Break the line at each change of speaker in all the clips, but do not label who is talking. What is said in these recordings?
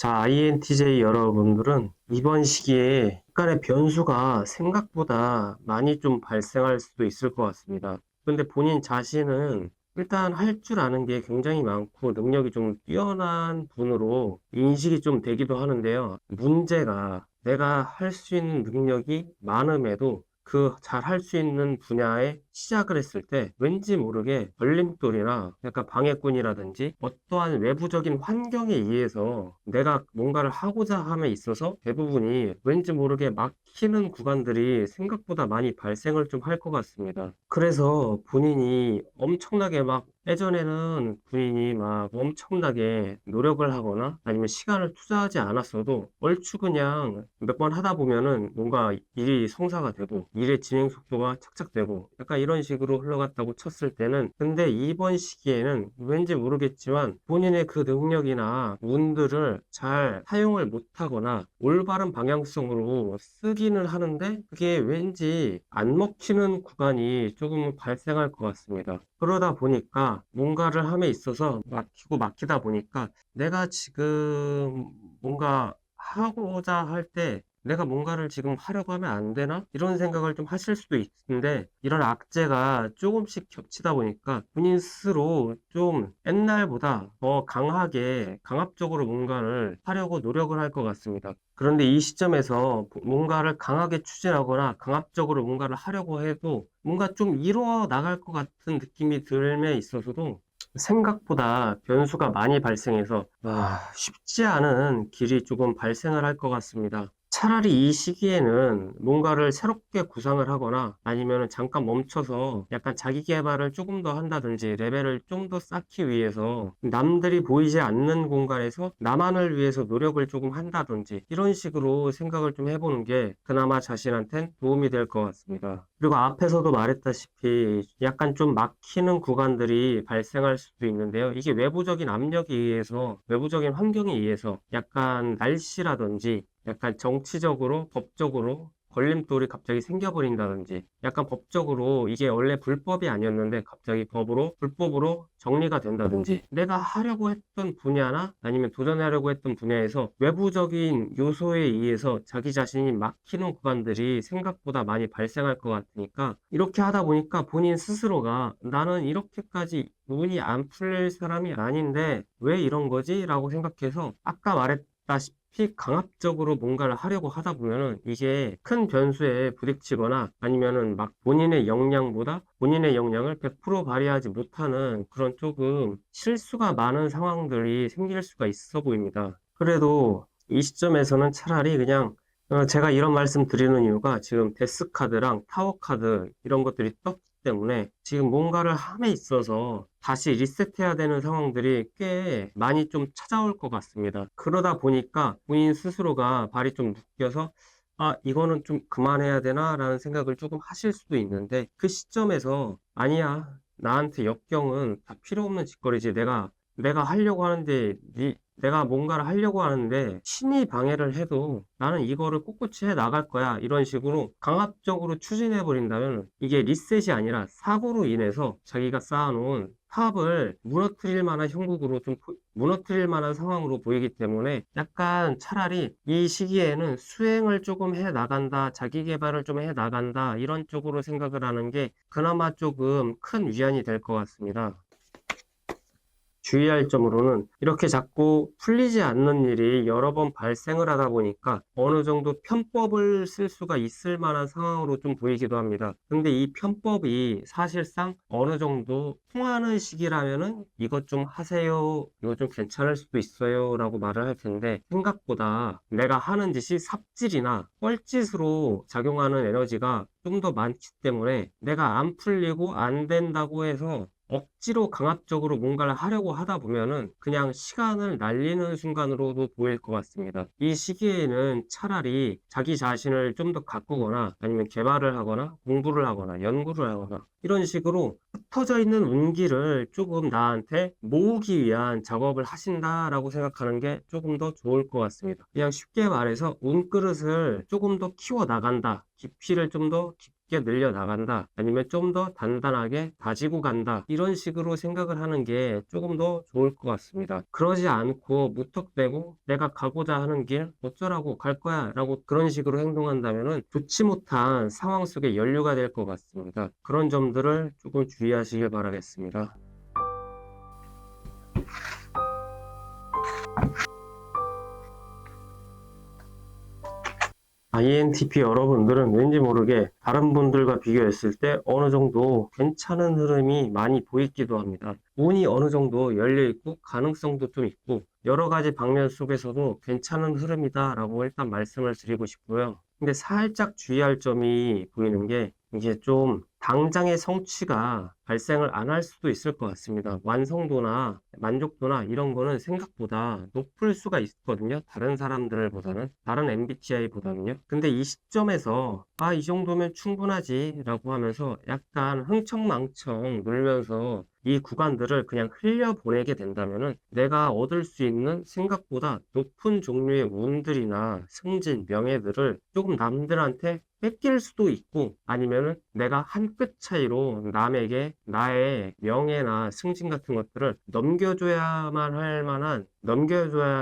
자, INTJ 여러분들은 이번 시기에 약간의 변수가 생각보다 많이 좀 발생할 수도 있을 것 같습니다. 근데 본인 자신은 일단 할 줄 아는 게 굉장히 많고 능력이 좀 뛰어난 분으로 인식이 좀 되기도 하는데요. 문제가 내가 할 수 있는 능력이 많음에도 그 잘 할 수 있는 분야에 시작을 했을 때 왠지 모르게 걸림돌이나 약간 방해꾼이라든지 어떠한 외부적인 환경에 의해서 내가 뭔가를 하고자 함에 있어서 대부분이 왠지 모르게 막히는 구간들이 생각보다 많이 발생을 좀 할 것 같습니다. 그래서 본인이 엄청나게 막 예전에는 본인이 막 엄청나게 노력을 하거나 아니면 시간을 투자하지 않았어도 얼추 그냥 몇 번 하다 보면은 뭔가 일이 성사가 되고 일의 진행 속도가 착착되고 약간 이런 식으로 흘러갔다고 쳤을 때는 근데 이번 시기에는 왠지 모르겠지만 본인의 그 능력이나 운들을 잘 사용을 못하거나 올바른 방향성으로 쓰기는 하는데 그게 왠지 안 먹히는 구간이 조금 발생할 것 같습니다. 그러다 보니까 뭔가를 함에 있어서 막히고 막히다 보니까 내가 지금 뭔가 하고자 할 때 내가 뭔가를 지금 하려고 하면 안 되나? 이런 생각을 좀 하실 수도 있는데 이런 악재가 조금씩 겹치다 보니까 본인 스스로 좀 옛날보다 더 강하게 강압적으로 뭔가를 하려고 노력을 할 것 같습니다. 그런데 이 시점에서 뭔가를 강하게 추진하거나 강압적으로 뭔가를 하려고 해도 뭔가 좀 이루어 나갈 것 같은 느낌이 들에 있어서도 생각보다 변수가 많이 발생해서 쉽지 않은 길이 조금 발생을 할 것 같습니다. 차라리 이 시기에는 뭔가를 새롭게 구상을 하거나 아니면 잠깐 멈춰서 약간 자기 개발을 조금 더 한다든지 레벨을 좀 더 쌓기 위해서 남들이 보이지 않는 공간에서 나만을 위해서 노력을 조금 한다든지 이런 식으로 생각을 좀 해보는 게 그나마 자신한텐 도움이 될 것 같습니다. 그리고 앞에서도 말했다시피 약간 좀 막히는 구간들이 발생할 수도 있는데요. 이게 외부적인 압력에 의해서, 외부적인 환경에 의해서 약간 날씨라든지 약간 정치적으로, 법적으로 걸림돌이 갑자기 생겨버린다든지 약간 법적으로 이게 원래 불법이 아니었는데 갑자기 법으로, 불법으로 정리가 된다든지 내가 하려고 했던 분야나 아니면 도전하려고 했던 분야에서 외부적인 요소에 의해서 자기 자신이 막히는 구간들이 생각보다 많이 발생할 것 같으니까 이렇게 하다 보니까 본인 스스로가 나는 이렇게까지 운이 안 풀릴 사람이 아닌데 왜 이런 거지? 라고 생각해서 아까 말했다시피 강압적으로 뭔가를 하려고 하다 보면은 이게 큰 변수에 부딪히거나 아니면은 막 본인의 역량보다 본인의 역량을 100% 발휘하지 못하는 그런 조금 실수가 많은 상황들이 생길 수가 있어 보입니다. 그래도 이 시점에서는 차라리 그냥 제가 이런 말씀 드리는 이유가 지금 데스카드랑 타워카드 이런 것들이 떴기 때문에 지금 뭔가를 함에 있어서 다시 리셋해야 되는 상황들이 꽤 많이 좀 찾아올 것 같습니다. 그러다 보니까 본인 스스로가 발이 좀 묶여서 이거는 좀 그만해야 되나? 라는 생각을 조금 하실 수도 있는데 그 시점에서 아니야. 나한테 역경은 다 필요 없는 짓거리지. 내가 하려고 하는데 내가 뭔가를 하려고 하는데 신이 방해를 해도 나는 이거를 꿋꿋이 해 나갈 거야. 이런 식으로 강압적으로 추진해 버린다면 이게 리셋이 아니라 사고로 인해서 자기가 쌓아놓은 탑을 무너뜨릴 만한 형국으로 무너뜨릴 만한 상황으로 보이기 때문에 약간 차라리 이 시기에는 수행을 조금 해 나간다, 자기 개발을 좀 해 나간다, 이런 쪽으로 생각을 하는 게 그나마 조금 큰 위안이 될 것 같습니다. 주의할 점으로는 이렇게 자꾸 풀리지 않는 일이 여러 번 발생을 하다 보니까 어느 정도 편법을 쓸 수가 있을 만한 상황으로 좀 보이기도 합니다. 근데 이 편법이 사실상 어느 정도 통하는 시기라면은 이것 좀 하세요. 이거 좀 괜찮을 수도 있어요. 라고 말을 할 텐데 생각보다 내가 하는 짓이 삽질이나 뻘짓으로 작용하는 에너지가 좀 더 많기 때문에 내가 안 풀리고 안 된다고 해서 억지로 강압적으로 뭔가를 하려고 하다 보면은 그냥 시간을 날리는 순간으로도 보일 것 같습니다. 이 시기에는 차라리 자기 자신을 좀 더 가꾸거나 아니면 개발을 하거나 공부를 하거나 연구를 하거나 이런 식으로 흩어져 있는 운기를 조금 나한테 모으기 위한 작업을 하신다라고 생각하는 게 조금 더 좋을 것 같습니다. 그냥 쉽게 말해서 운그릇을 조금 더 키워 나간다. 깊이를 좀 더 깊게 쉽게 늘려나간다, 아니면 좀 더 단단하게 다지고 간다, 이런 식으로 생각을 하는 게 조금 더 좋을 것 같습니다. 그러지 않고 무턱대고 내가 가고자 하는 길 어쩌라고 갈 거야 라고 그런 식으로 행동한다면은 좋지 못한 상황 속에 연루가 될 것 같습니다. 그런 점들을 조금 주의하시길 바라겠습니다. INTP 여러분들은 왠지 모르게 다른 분들과 비교했을 때 어느 정도 괜찮은 흐름이 많이 보이기도 합니다. 운이 어느 정도 열려있고 가능성도 좀 있고 여러 가지 방면 속에서도 괜찮은 흐름이다 라고 일단 말씀을 드리고 싶고요. 근데 살짝 주의할 점이 보이는 게 이게 좀 당장의 성취가 발생을 안 할 수도 있을 것 같습니다. 완성도나 만족도나 이런 거는 생각보다 높을 수가 있거든요. 다른 사람들보다는, 다른 MBTI보다는요. 근데 이 시점에서 이 정도면 충분하지 라고 하면서 약간 흥청망청 놀면서 이 구간들을 그냥 흘려보내게 된다면은 내가 얻을 수 있는 생각보다 높은 종류의 운들이나 승진, 명예들을 조금 남들한테 뺏길 수도 있고, 아니면은 내가 한 끗 차이로 남에게 나의 명예나 승진 같은 것들을 넘겨줘야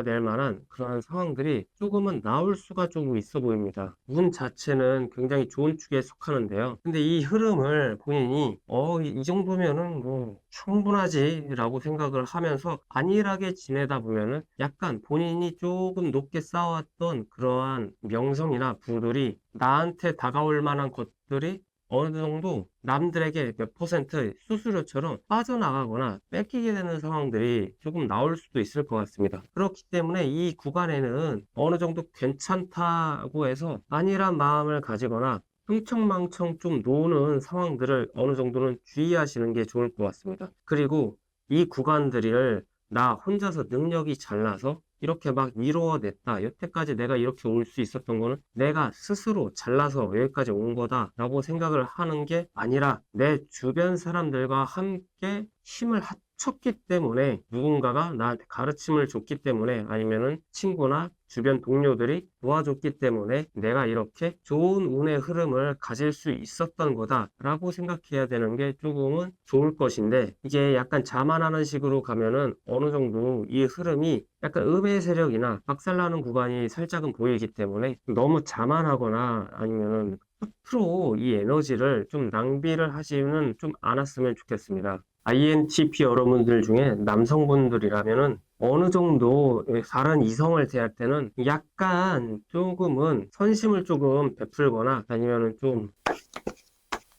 될 만한 그러한 상황들이 조금은 나올 수가 조금 있어 보입니다. 운 자체는 굉장히 좋은 축에 속하는데요. 근데 이 흐름을 본인이 이 정도면은 뭐 충분하지 라고 생각을 하면서 안일하게 지내다 보면은 약간 본인이 조금 높게 쌓아왔던 그러한 명성이나 부들이 나한테 다가올 만한 것들이 어느 정도 남들에게 몇 퍼센트 수수료처럼 빠져나가거나 뺏기게 되는 상황들이 조금 나올 수도 있을 것 같습니다. 그렇기 때문에 이 구간에는 어느 정도 괜찮다고 해서 안일한 마음을 가지거나 흥청망청 좀 노는 상황들을 어느 정도는 주의하시는 게 좋을 것 같습니다. 그리고 이 구간들을 나 혼자서 능력이 잘나서 이렇게 막 이루어냈다, 여태까지 내가 이렇게 올 수 있었던 거는 내가 스스로 잘나서 여기까지 온 거다라고 생각을 하는 게 아니라 내 주변 사람들과 함께 힘을 합쳤기 때문에, 누군가가 나한테 가르침을 줬기 때문에, 아니면은 친구나 주변 동료들이 도와줬기 때문에 내가 이렇게 좋은 운의 흐름을 가질 수 있었던 거다라고 생각해야 되는 게 조금은 좋을 것인데, 이게 약간 자만하는 식으로 가면은 어느 정도 이 흐름이 약간 음의 세력이나 박살나는 구간이 살짝은 보이기 때문에 너무 자만하거나 아니면은 끝으로 이 에너지를 좀 낭비를 하지는 좀 않았으면 좋겠습니다. INTP 여러분들 중에 남성분들이라면은 어느 정도 다른 이성을 대할 때는 약간 조금은 선심을 조금 베풀거나 아니면은 좀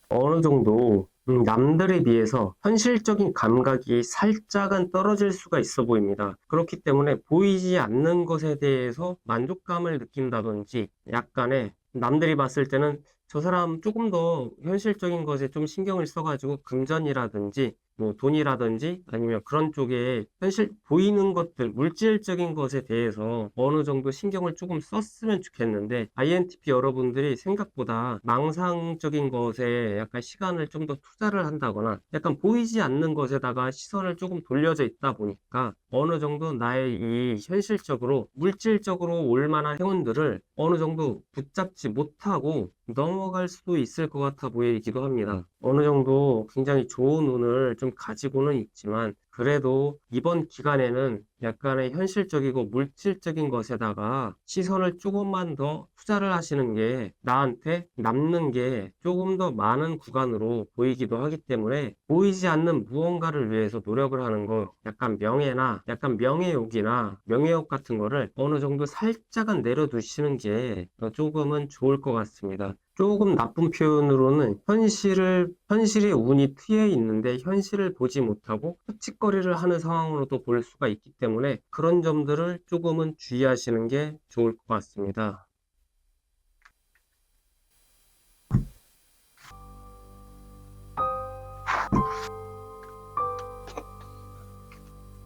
어느 정도 남들에 비해서 현실적인 감각이 살짝은 떨어질 수가 있어 보입니다. 그렇기 때문에 보이지 않는 것에 대해서 만족감을 느낀다든지, 약간의 남들이 봤을 때는 저 사람 조금 더 현실적인 것에 좀 신경을 써가지고 금전이라든지 뭐 돈이라든지 아니면 그런 쪽에 현실 보이는 것들, 물질적인 것에 대해서 어느 정도 신경을 조금 썼으면 좋겠는데, INTP 여러분들이 생각보다 망상적인 것에 약간 시간을 좀 더 투자를 한다거나 약간 보이지 않는 것에다가 시선을 조금 돌려져 있다 보니까 어느 정도 나의 이 현실적으로 물질적으로 올 만한 행운들을 어느 정도 붙잡지 못하고 넘어갈 수도 있을 것 같아 보이기도 합니다. 어느 정도 굉장히 좋은 운을 좀 가지고는 있지만, 그래도 이번 기간에는 약간의 현실적이고 물질적인 것에다가 시선을 조금만 더 투자를 하시는 게 나한테 남는 게 조금 더 많은 구간으로 보이기도 하기 때문에, 보이지 않는 무언가를 위해서 노력을 하는 거, 약간 명예나 약간 명예욕이나 명예욕 같은 거를 어느 정도 살짝은 내려두시는 게 조금은 좋을 것 같습니다. 조금 나쁜 표현으로는 현실의 운이 트여 있는데 현실을 보지 못하고 헛짓거리를 하는 상황으로도 볼 수가 있기 때문에 그런 점들을 조금은 주의하시는 게 좋을 것 같습니다.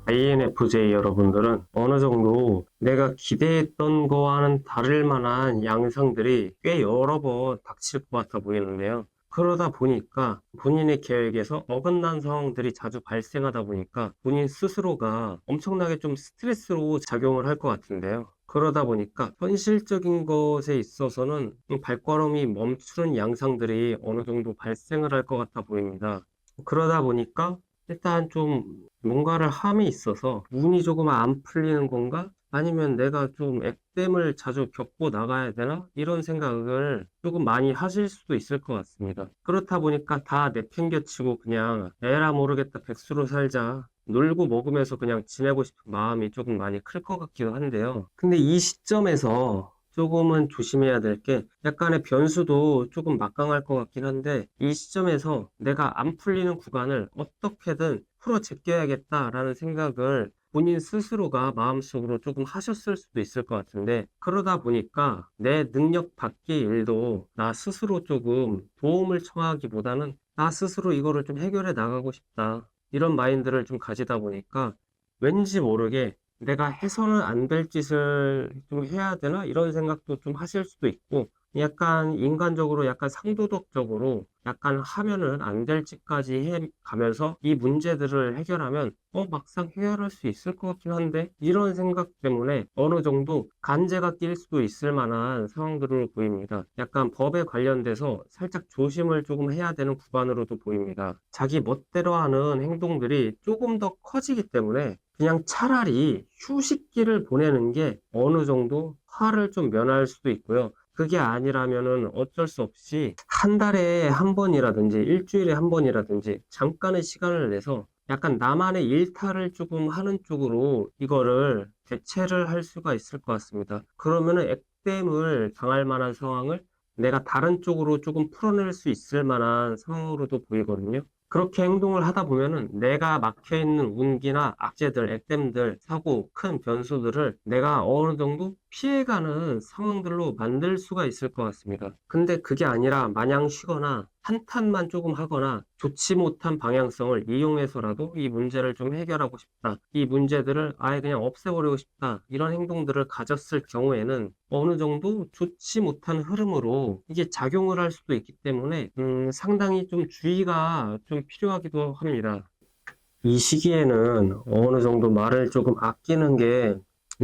INFJ 여러분들은 어느 정도 내가 기대했던 거와는 다를 만한 양상들이 꽤 여러 번 닥칠 것 같아 보이는데요. 그러다 보니까 본인의 계획에서 어긋난 상황들이 자주 발생하다 보니까 본인 스스로가 엄청나게 좀 스트레스로 작용을 할 것 같은데요. 그러다 보니까 현실적인 것에 있어서는 발걸음이 멈추는 양상들이 어느 정도 발생을 할 것 같아 보입니다. 그러다 보니까 일단 좀 뭔가를 함에 있어서 운이 조금 안 풀리는 건가? 아니면 내가 좀 액땜을 자주 겪고 나가야 되나? 이런 생각을 조금 많이 하실 수도 있을 것 같습니다. 그렇다 보니까 다 내팽겨치고 그냥 에라 모르겠다 백수로 살자. 놀고 먹으면서 그냥 지내고 싶은 마음이 조금 많이 클 것 같기도 한데요. 근데 이 시점에서 조금은 조심해야 될 게 약간의 변수도 조금 막강할 것 같긴 한데 이 시점에서 내가 안 풀리는 구간을 어떻게든 풀어 제껴야겠다라는 생각을 본인 스스로가 마음속으로 조금 하셨을 수도 있을 것 같은데 그러다 보니까 내 능력 밖의 일도 나 스스로 조금 도움을 청하기보다는 나 스스로 이거를 좀 해결해 나가고 싶다. 이런 마인드를 좀 가지다 보니까 왠지 모르게 내가 해서는 안 될 짓을 좀 해야 되나? 이런 생각도 좀 하실 수도 있고, 약간 인간적으로, 약간 상도덕적으로, 약간 하면은 안 될 짓까지 해 가면서 이 문제들을 해결하면, 막상 해결할 수 있을 것 같긴 한데, 이런 생각 때문에 어느 정도 간제가 낄 수도 있을 만한 상황들을 보입니다. 약간 법에 관련돼서 살짝 조심을 조금 해야 되는 구간으로도 보입니다. 자기 멋대로 하는 행동들이 조금 더 커지기 때문에 그냥 차라리 휴식기를 보내는 게 어느 정도 화를 좀 면할 수도 있고요. 그게 아니라면은 어쩔 수 없이 한 달에 한 번이라든지 일주일에 한 번이라든지 잠깐의 시간을 내서 약간 나만의 일탈을 조금 하는 쪽으로 이거를 대체를 할 수가 있을 것 같습니다. 그러면은 액땜을 당할 만한 상황을 내가 다른 쪽으로 조금 풀어낼 수 있을 만한 상황으로도 보이거든요. 그렇게 행동을 하다 보면은 내가 막혀있는 운기나 악재들, 액땜들, 사고, 큰 변수들을 내가 어느 정도 피해가는 상황들로 만들 수가 있을 것 같습니다. 근데 그게 아니라 마냥 쉬거나 한탄만 조금 하거나 좋지 못한 방향성을 이용해서라도 이 문제를 좀 해결하고 싶다. 이 문제들을 아예 그냥 없애버리고 싶다. 이런 행동들을 가졌을 경우에는 어느 정도 좋지 못한 흐름으로 이게 작용을 할 수도 있기 때문에 상당히 좀 주의가 좀 필요하기도 합니다. 이 시기에는 어느 정도 말을 조금 아끼는 게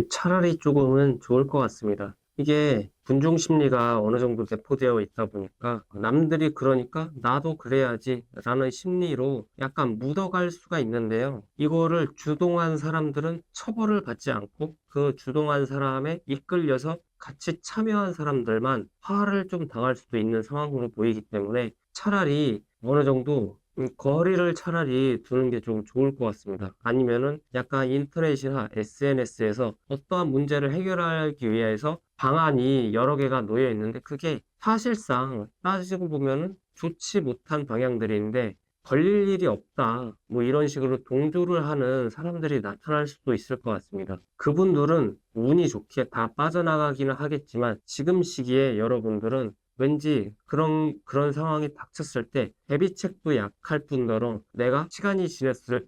차라리 조금은 좋을 것 같습니다. 이게 군중 심리가 어느 정도 내포되어 있다 보니까 남들이 그러니까 나도 그래야지 라는 심리로 약간 묻어갈 수가 있는데요. 이거를 주동한 사람들은 처벌을 받지 않고 그 주동한 사람에 이끌려서 같이 참여한 사람들만 화를 좀 당할 수도 있는 상황으로 보이기 때문에 차라리 어느 정도 거리를 차라리 두는 게 좀 좋을 것 같습니다. 아니면은 약간 인터넷이나 SNS에서 어떠한 문제를 해결하기 위해서 방안이 여러 개가 놓여 있는데 그게 사실상 따지고 보면은 좋지 못한 방향들인데 걸릴 일이 없다. 뭐 이런 식으로 동조를 하는 사람들이 나타날 수도 있을 것 같습니다. 그분들은 운이 좋게 다 빠져나가기는 하겠지만 지금 시기에 여러분들은 왠지 그런 상황이 닥쳤을 때 대비책도 약할 뿐더러 내가 시간이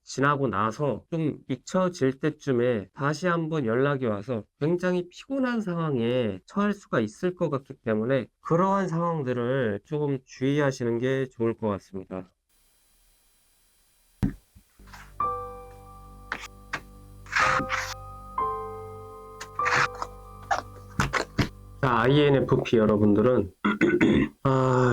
지나고 나서 좀 잊혀질 때쯤에 다시 한번 연락이 와서 굉장히 피곤한 상황에 처할 수가 있을 것 같기 때문에 그러한 상황들을 조금 주의하시는 게 좋을 것 같습니다. 자, INFP 여러분들은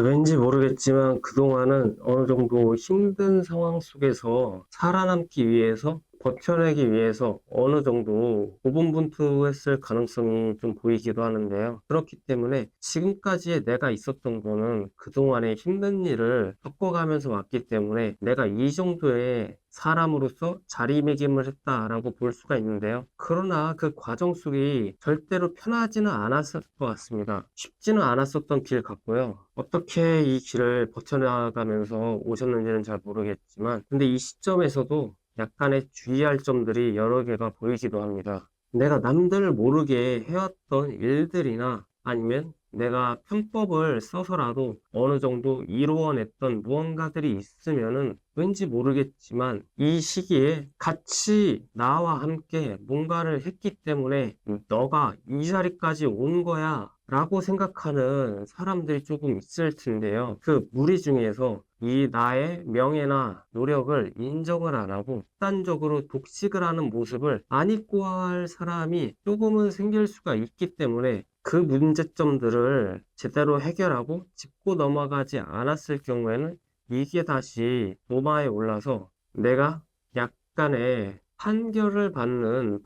왠지 모르겠지만 그동안은 어느 정도 힘든 상황 속에서 살아남기 위해서 버텨내기 위해서 어느 정도 고군분투했을 가능성이 좀 보이기도 하는데요. 그렇기 때문에 지금까지의 내가 있었던 거는 그동안의 힘든 일을 겪어가면서 왔기 때문에 내가 이 정도의 사람으로서 자리매김을 했다라고 볼 수가 있는데요. 그러나 그 과정 속이 절대로 편하지는 않았을 것 같습니다. 쉽지는 않았었던 길 같고요. 어떻게 이 길을 버텨나가면서 오셨는지는 잘 모르겠지만, 근데 이 시점에서도 약간의 주의할 점들이 여러 개가 보이기도 합니다. 내가 남들 모르게 해왔던 일들이나 아니면 내가 편법을 써서라도 어느 정도 이루어냈던 무언가들이 있으면은 왠지 모르겠지만 이 시기에 같이 나와 함께 뭔가를 했기 때문에 너가 이 자리까지 온 거야 라고 생각하는 사람들이 조금 있을 텐데요. 그 무리 중에서 이 나의 명예나 노력을 인정을 안 하고 극단적으로 독식을 하는 모습을 안 잊고 할 사람이 조금은 생길 수가 있기 때문에 그 문제점들을 제대로 해결하고 짚고 넘어가지 않았을 경우에는 이게 다시 도마에 올라서 내가 약간의 판결을 받는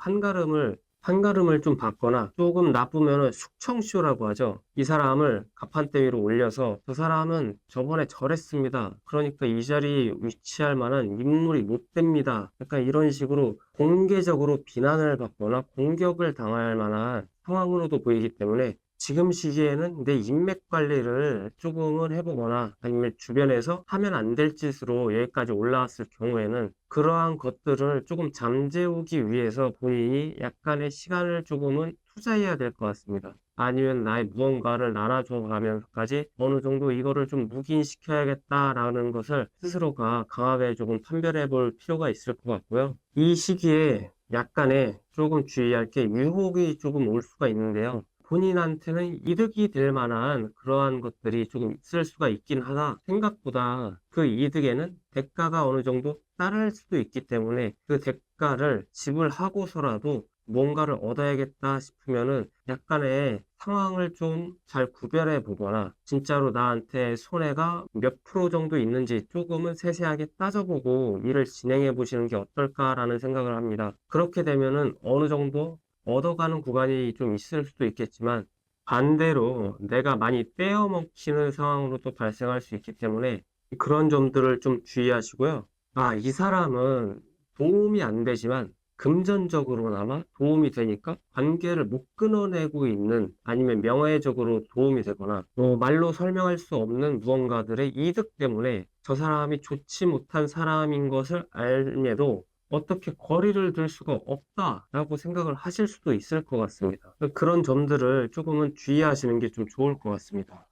판가름을 좀 받거나 조금 나쁘면은 숙청쇼라고 하죠. 이 사람을 가판대 위로 올려서 저 사람은 저번에 저랬습니다. 그러니까 이 자리에 위치할 만한 인물이 못 됩니다. 약간 이런 식으로 공개적으로 비난을 받거나 공격을 당할 만한 상황으로도 보이기 때문에 지금 시기에는 내 인맥 관리를 조금은 해보거나 아니면 주변에서 하면 안 될 짓으로 여기까지 올라왔을 경우에는 그러한 것들을 조금 잠재우기 위해서 본인이 약간의 시간을 조금은 투자해야 될 것 같습니다. 아니면 나의 무언가를 나눠줘 가면서까지 어느 정도 이거를 좀 묵인시켜야겠다라는 것을 스스로가 강하게 조금 판별해 볼 필요가 있을 것 같고요. 이 시기에 약간의 조금 주의할 게 유혹이 조금 올 수가 있는데요. 본인한테는 이득이 될 만한 그러한 것들이 조금 있을 수가 있긴 하나 생각보다 그 이득에는 대가가 어느 정도 따를 수도 있기 때문에 그 대가를 지불하고서라도 뭔가를 얻어야겠다 싶으면은 약간의 상황을 좀 잘 구별해 보거나 진짜로 나한테 손해가 몇 프로 정도 있는지 조금은 세세하게 따져보고 일을 진행해 보시는 게 어떨까라는 생각을 합니다. 그렇게 되면은 어느 정도 얻어가는 구간이 좀 있을 수도 있겠지만 반대로 내가 많이 떼어먹히는 상황으로 또 발생할 수 있기 때문에 그런 점들을 좀 주의하시고요. 아, 이 사람은 도움이 안 되지만 금전적으로나마 도움이 되니까 관계를 못 끊어내고 있는 아니면 명예적으로 도움이 되거나 말로 설명할 수 없는 무언가들의 이득 때문에 저 사람이 좋지 못한 사람인 것을 알매도 어떻게 거리를 둘 수가 없다라고 생각을 하실 수도 있을 것 같습니다. 그런 점들을 조금은 주의하시는 게 좀 좋을 것 같습니다.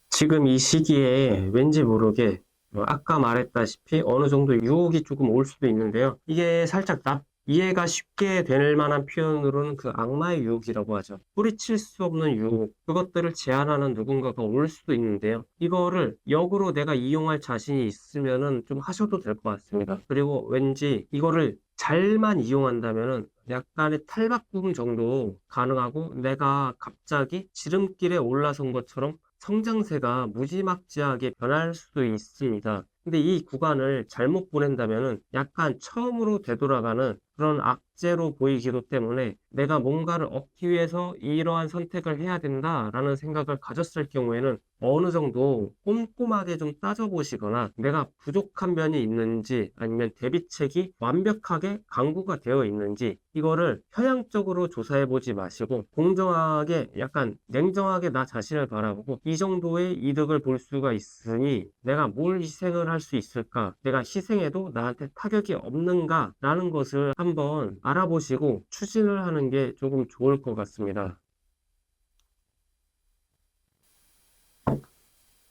지금 이 시기에 왠지 모르게 아까 말했다시피 어느 정도 유혹이 조금 올 수도 있는데요. 이게 살짝 이해가 쉽게 될 만한 표현으로는 그 악마의 유혹이라고 하죠. 뿌리칠 수 없는 유혹, 그것들을 제한하는 누군가가 올 수도 있는데요. 이거를 역으로 내가 이용할 자신이 있으면은 좀 하셔도 될 것 같습니다. 그리고 왠지 이거를 잘만 이용한다면은 약간의 탈바꿈 정도 가능하고 내가 갑자기 지름길에 올라선 것처럼 성장세가 무지막지하게 변할 수도 있습니다. 근데 이 구간을 잘못 보낸다면은 약간 처음으로 되돌아가는 그런 악재로 보이기도 때문에 내가 뭔가를 얻기 위해서 이러한 선택을 해야 된다라는 생각을 가졌을 경우에는 어느 정도 꼼꼼하게 좀 따져보시거나 내가 부족한 면이 있는지 아니면 대비책이 완벽하게 강구가 되어 있는지 이거를 편향적으로 조사해보지 마시고 공정하게 약간 냉정하게 나 자신을 바라보고 이 정도의 이득을 볼 수가 있으니 내가 뭘 희생을 할 수 있을까? 내가 희생해도 나한테 타격이 없는가? 라는 것을 한번 알아보시고 추진을 하는 게 조금 좋을 것 같습니다.